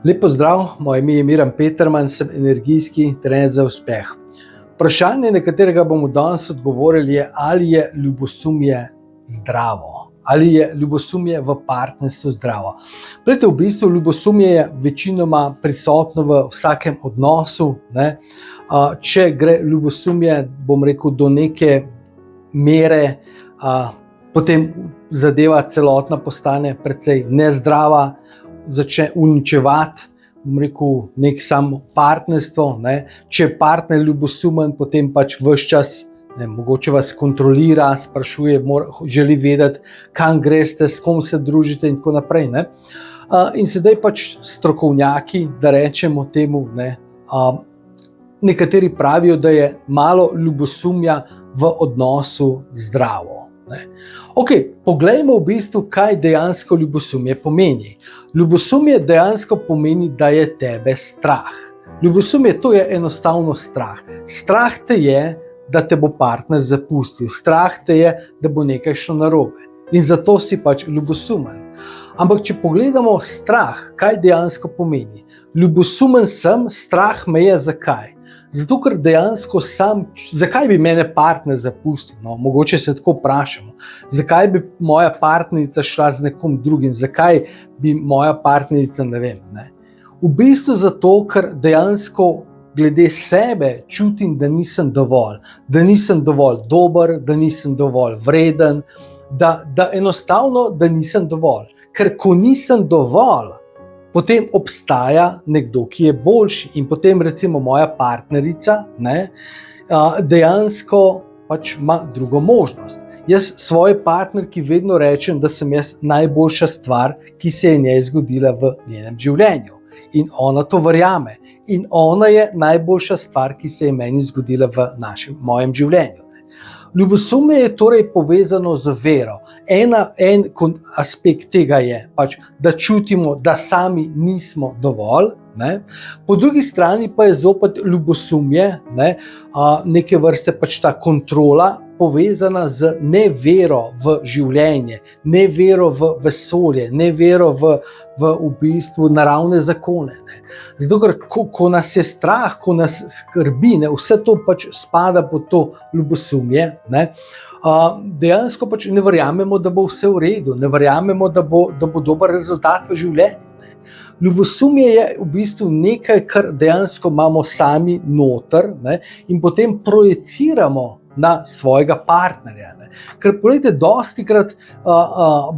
Lep pozdrav, moje ime je Miran Peterman, sem energijski trener za uspeh. Vprašanje, na katerega bomo danes odgovorili, je, ali je ljubosumje zdravo, ali je ljubosumje v partnerstvu zdravo. Glejte, v bistvu ljubosumje je večinoma prisotno v vsakem odnosu, ne. Če gre ljubosumje, bom rekel, do neke mere, potem zadeva celotna postane precej nezdrava, začne uničevati, bom rekel, nek samo partnerstvo, ne. Če je partner ljubosumen, potem pač ves čas, ne, mogoče vas kontrolira, sprašuje, želi vedeti, kam greste, s kom se družite in tako naprej, ne. In sedaj pač strokovnjaki, da rečemo temu, ne, nekateri pravijo, da je malo ljubosumja v odnosu zdravo. Poglejmo v bistvu, kaj dejansko ljubosumje pomeni. Ljubosumje dejansko pomeni, da je tebe strah. Ljubosumje, to je enostavno strah. Strah te je, da te bo partner zapustil. Strah te je, da bo nekaj šlo narobe. In zato si pač ljubosumen. Ampak če pogledamo strah, kaj dejansko pomeni. Ljubosumen sem, strah me je zakaj? Zato, ker dejansko zakaj bi mene partner zapustil? No, mogoče se tako vprašamo. Zakaj bi moja partnerica šla z nekom drugim? Zakaj bi moja partnerica, ne vem, ne? V bistvu zato, ker dejansko glede sebe čutim, da nisem dovolj dober, da nisem dovolj vreden, da enostavno, da nisem dovolj. Ker ko nisem dovolj, potem obstaja nekdo, ki je boljši, in potem recimo moja partnerica, ne, dejansko pač ima drugo možnost. Jaz svoji partnerki vedno rečem, da sem jaz najboljša stvar, ki se je njej zgodila v njenem življenju. In ona to verjame. In ona je najboljša stvar, ki se je meni zgodila v mojem življenju. Ljubosumje je torej povezano z vero. En aspekt tega je, pač, da čutimo, da sami nismo dovolj, ne? Po drugi strani pa je zopet ljubosumje, ne, neke vrste pač ta kontrola, povezana z nevero v življenje, nevero v vesolje, nevero v bistvu naravne zakone. Ne? Zato, ker ko nas je strah, ko nas skrbi, ne, vse to pač spada pod to ljubosumje, ne? Dejansko pač ne verjamemo, da bo vse v redu, ne verjamemo, da bo dober rezultat v življenju. Ljubosumje je v bistvu nekaj, kar dejansko imamo sami noter, ne, in potem projeciramo na svojega partnerja. Ne. Ker poglejte, dostikrat,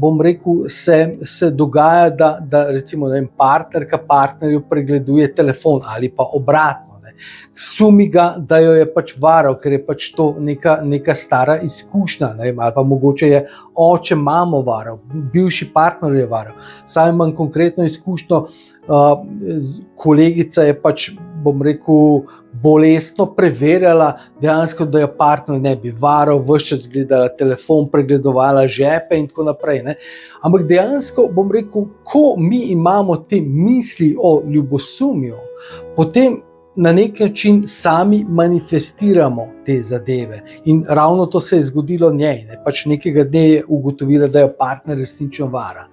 bom rekel, se dogaja, da recimo, ne vem, partnerka partnerju pregleduje telefon ali pa obratno. Sumi ga, da jo je pač varal, ker je pač to neka stara izkušnja, ne vem, ali pa mogoče je oče mamo varal, bivši partner je varal. Sam imam konkretno izkušnjo, kolegica je pač, bom rekel, bolestno preverjala dejansko, da jo partner ne bi varal, ves čas gledala telefon, pregledovala žepe in tako naprej. Ne. Ampak dejansko, bom rekel, ko mi imamo te misli o ljubosumju, potem na nek način sami manifestiramo te zadeve. In ravno to se je zgodilo njej. Ne. Pač nekega dne je ugotovila, da jo partner resnično vara.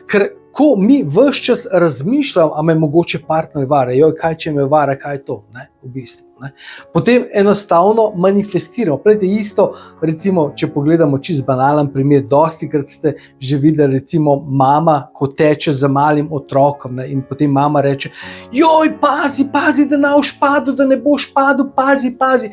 Ker ko mi ves čas razmišljamo, a me mogoče partner vara, kaj če me vara, kaj je to, ne, v bistvu. Ne. Potem enostavno manifestiramo. Prejte isto, recimo, če pogledamo čisto banalen primer, dostikrat ste že videli, recimo, mama, ko teče za malim otrokom, ne, in potem mama reče, pazi, da ne boš padel, da ne boš padel, pazi.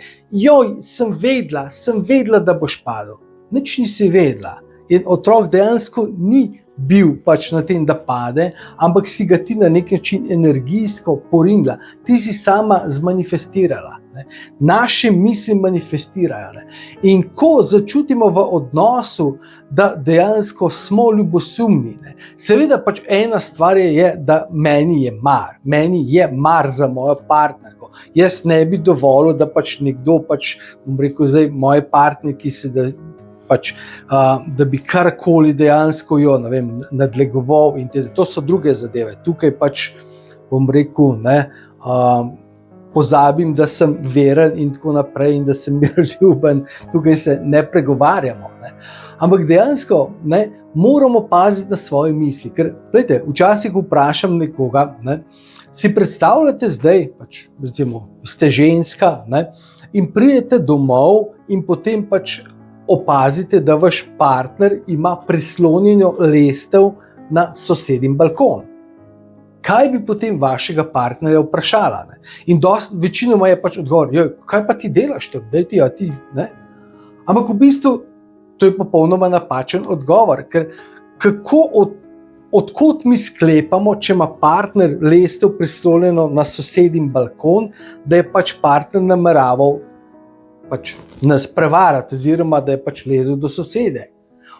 Sem vedela, da boš padel. Nič nisi vedela. In otrok dejansko ni bil pač na tem, da pade, ampak si ga ti na nek način energijsko porinila. Ti si sama zmanifestirala. Ne. Naše misli manifestirajo. Ne. In ko začutimo v odnosu, da dejansko smo ljubosumni, ne. Seveda pač ena stvar je, da meni je mar za mojo partnerko. Jaz ne bi dovolil, da pač nekdo, bom rekel zdaj, moje partnerki da bi karkoli dejansko jo, ne vem, nadlegoval in to so druge zadeve. Tukaj pač, bom rekel, ne, pozabim, da sem veren in tako naprej in da sem miroljuben, tukaj se ne pregovarjamo. Ne. Ampak dejansko, ne, moramo paziti na svoje misli. Ker, gledajte, včasih vprašam nekoga, si predstavljate zdaj, recimo, ste ženska, in pridete domov in potem opazite, da vaš partner ima prislonjeno lestev na sosedin balkon. Kaj bi potem vašega partnerja vprašala? In večinoma je odgovor, kaj pa ti delaš tam, daj ti, a ti, ne? Ampak v bistvu to je popolnoma napačen odgovor, ker odkot mi sklepamo, če ima partner lestev prislonjeno na sosedin balkon, da je partner nameraval nas prevarati, oziroma da je lezel do sosede.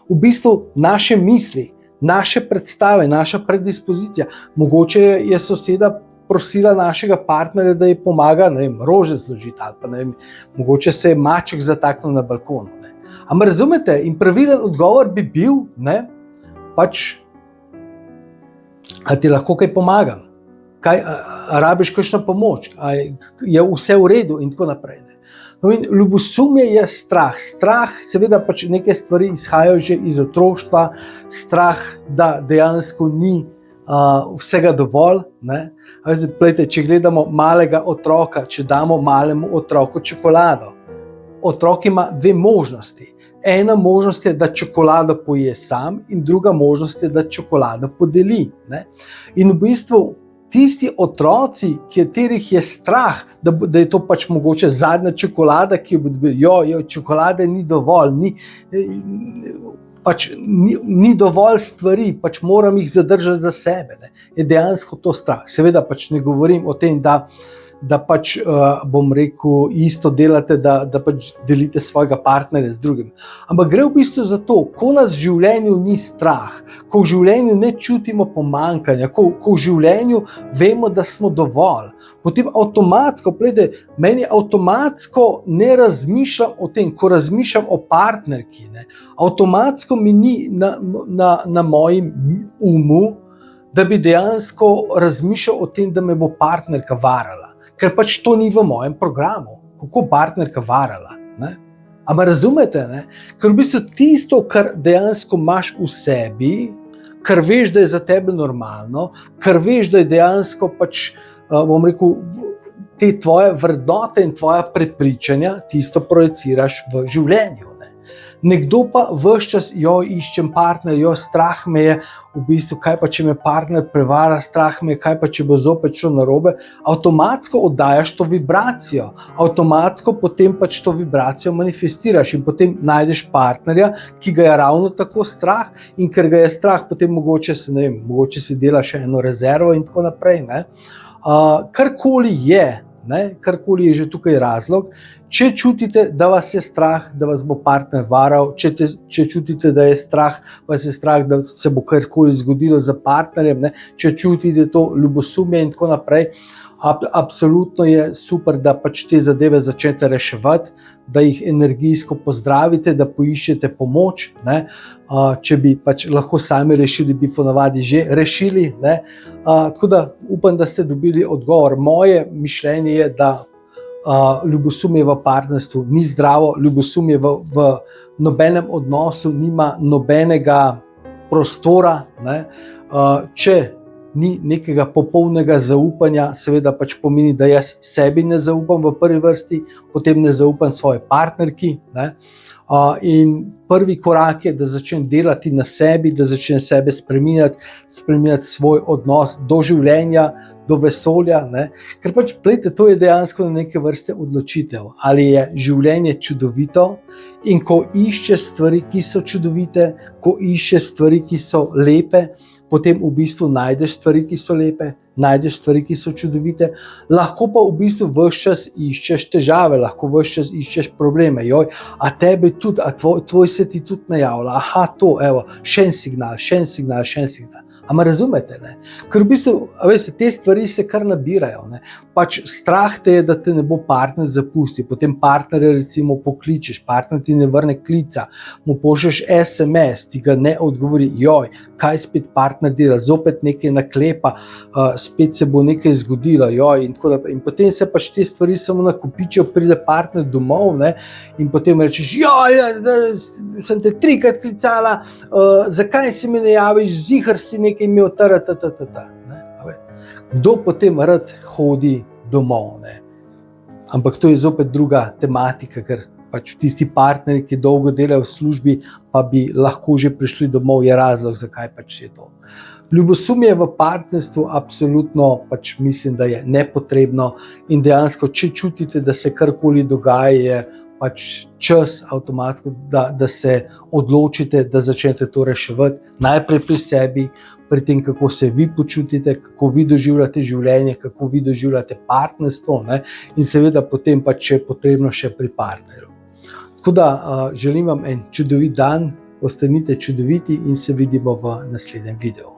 V bistvu naše misli, naše predstave, naša predispozicija. Mogoče je soseda prosila našega partnerja, da ji pomaga, rože zložiti, ali pa mogoče se je maček zataknil na balkonu. Ampak razumete, in pravilen odgovor bi bil, a ti lahko kaj pomagam, rabiš kakšno pomoč, je vse v redu in tako naprej. Ljubosumje je strah. Strah, seveda neke stvari izhajajo že iz otroštva, strah, da dejansko ni vsega dovolj. Če gledamo malega otroka, če damo malemu otroku čokolado, otrok ima dve možnosti. Ena možnost je, da čokolado poje sam, in druga možnost je, da čokolado podeli. In v bistvu tisti otroci, katerih je strah, da je to mogoče zadnja čokolada, ki jo bodo dobili, čokolade ni dovolj, ni dovolj stvari, moram jih zadržati za sebe. Je dejansko to strah. Seveda ne govorim o tem, da bom rekel, isto delate, da delite svojega partnerja z drugim. Ampak gre v bistvu za to, ko nas v življenju ni strah, ko v življenju ne čutimo pomanjkanja, ko v življenju vemo, da smo dovolj, potem avtomatsko, meni avtomatsko ne razmišljam o tem, ko razmišljam o partnerki, avtomatsko mi ni na mojem umu, da bi dejansko razmišljal o tem, da me bo partnerka varala. Ker to ni v mojem programu, kako partnerka varala. Ampak razumete, ker v bistvu tisto, kar dejansko imaš v sebi, kar veš, da je za tebe normalno, kar veš, da je dejansko bom rekel, te tvoje vrednote in tvoja prepričanja, tisto projiciraš v življenju. Nekdo pa ves čas, iščem partner, strah me je, v bistvu, kaj pa če me partner prevara, strah me je, kaj pa če bo zopet šlo narobe, avtomatsko oddajaš to vibracijo, avtomatsko potem to vibracijo manifestiraš in potem najdeš partnerja, ki ga je ravno tako strah, in ker ga je strah, potem mogoče si dela še eno rezervo in tako naprej. Karkoli je že tukaj razlog. Če čutite, da vas je strah, da vas bo partner varal, če čutite, da je strah, vas je strah, da se bo karkoli zgodilo za partnerjem, če čutite to ljubosumje in tako naprej, absolutno je super, da te zadeve začnete reševati, da jih energijsko pozdravite, da poiščete pomoč. Če bi lahko sami rešili, bi ponavadi že rešili. Tako da upam, da ste dobili odgovor. Moje mišljenje je, da ljubosumje v partnerstvu ni zdravo, ljubosumje v nobenem odnosu nima nobenega prostora. Če ni nekega popolnega zaupanja, seveda pomeni, da jaz sebi ne zaupam v prvi vrsti, potem ne zaupam svoji partnerki. In prvi korak je, da začnem delati na sebi, da začnem sebe spreminjati svoj odnos do življenja, do vesolja. Ker to je dejansko neke vrste odločitev. Ali je življenje čudovito, in ko iščeš stvari, ki so čudovite, ko iščeš stvari, ki so lepe, potem v bistvu najdeš stvari, ki so lepe, najdeš stvari, ki so čudovite, lahko pa v bistvu ves čas iščeš težave, lahko ves čas iščeš probleme. A tebe tudi, a tvoj se ti tudi ne javlja, aha, to, evo, še en signal. Ampak razumete, ne? Ker v bistvu, veste, te stvari se kar nabirajo. Ne? Pač strah te je, da te ne bo partner zapustil, potem partnerja recimo pokličeš, partner ti ne vrne klica, mu pošlješ SMS, ti ga ne odgovori, joj, kaj spet partner dela, zopet nekaj naklepa, spet se bo nekaj zgodilo, joj, in tako naprej. In potem se pač te stvari samo nakopičijo, pride partner domov, ne? In potem rečeš, joj, sem te 3-krat klicala, zakaj si mi ne javiš, ziher si nekaj imel, ne? Kdo potem rad hodi domov, ne? Ampak to je zopet druga tematika, ker pač tisti partneri, ki dolgo delajo v službi, pa bi lahko že prišli domov, je razlog, zakaj pač je to. Ljubosumje v partnerstvu absolutno pač mislim, da je nepotrebno in dejansko, če čutite, da se karkoli dogaja, je pač čas avtomatsko, da se odločite, da začnete to reševati najprej pri sebi, pri tem, kako se vi počutite, kako vi doživljate življenje, kako vi doživljate partnerstvo, ne? In seveda potem pač, če je potrebno, še pri partnerju. Tako da želim vam en čudovit dan, ostanite čudoviti in se vidimo v naslednjem videu.